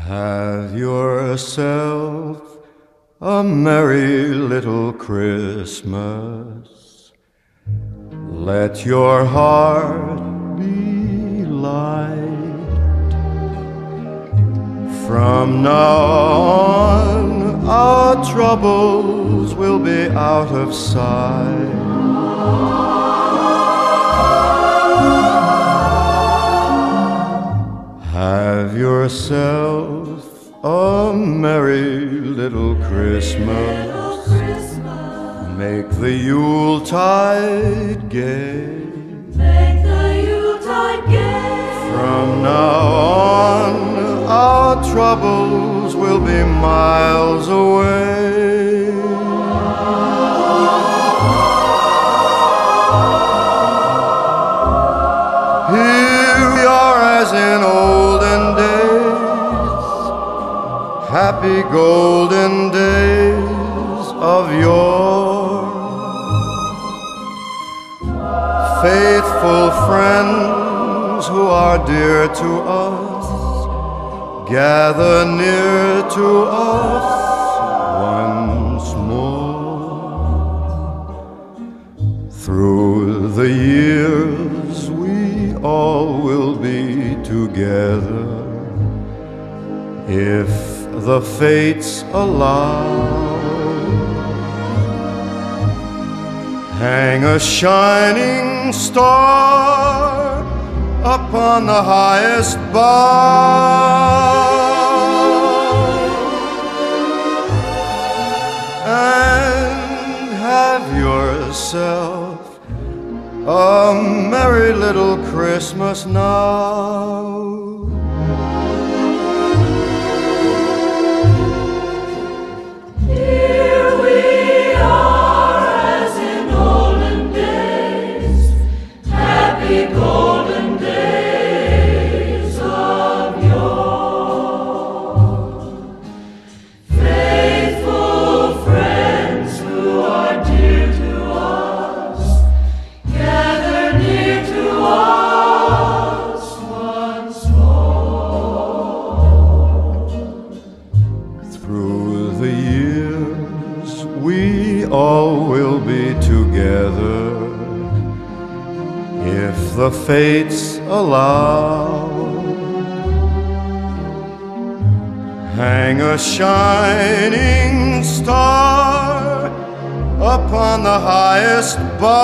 Have yourself a merry little Christmas. Let your heart be light. From now on, our troubles will be out of sight. Have yourself a merry little Christmas. Make the Yuletide gay. Make the Yuletide gay. From now on, our troubles will be miles away. Here we are as in olden days, happy golden days of yore. Faithful friends who are dear to us, gather near to us once more. Through the years we all will be together, if the fates allow. Hang a shining star upon the highest bough, and have yourself a merry little Christmas now. Golden days of yore. Faithful friends who are dear to us, gather near to us once more. Through the years we all will be together, if the fates allow. Hang a shining star upon the highest bough,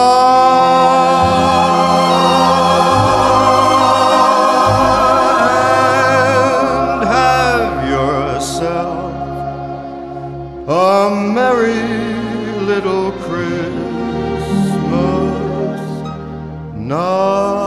and have yourself a merry little Christmas now.